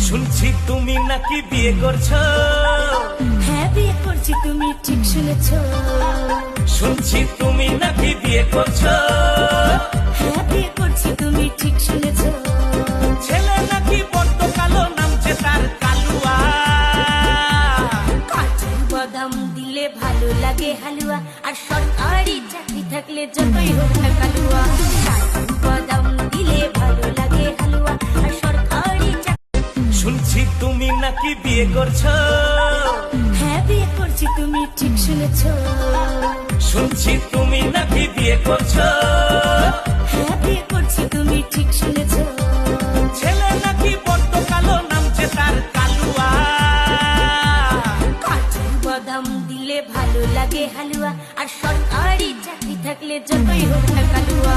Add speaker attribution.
Speaker 1: শুনছি তুমি নাকি বিয়ে করছো।
Speaker 2: হ্যাঁ বিয়ে করছি, তুমি ঠিক শুনেছো।
Speaker 1: শুনছি তুমি নাকি বিয়ে করছো।
Speaker 2: হ্যাঁ বিয়ে করছি, তুমি ঠিক শুনেছো।
Speaker 1: ছেলে নাকি বড্ড কালো, নামছে তার কালুয়া।
Speaker 2: কাজু বাদাম দিলে ভালো লাগে হালুয়া, আর সরকারি চাকরি থাকলে যতই হোক না কালুয়া। কাজু বাদাম দিলে ভালো লাগে হালুয়া, আর সরকারি
Speaker 1: শুনছি তুমি নাকি বিয়ে করছো।
Speaker 2: হ্যাঁ বিয়ে করছি, তুমি ঠিক শুনেছো।
Speaker 1: শুনছি তুমি নাকি বিয়ে করছো।
Speaker 2: হ্যাঁ বিয়ে করছি, তুমি ঠিক শুনেছো।
Speaker 1: ছেলে নাকি বড্ড কালো, নামছে তার কালুয়া।
Speaker 2: কাজু বাদাম দিলে ভালো লাগে হালুয়া, আর সরকারি চাকরি থাকলে যতই হোক না কালুয়া।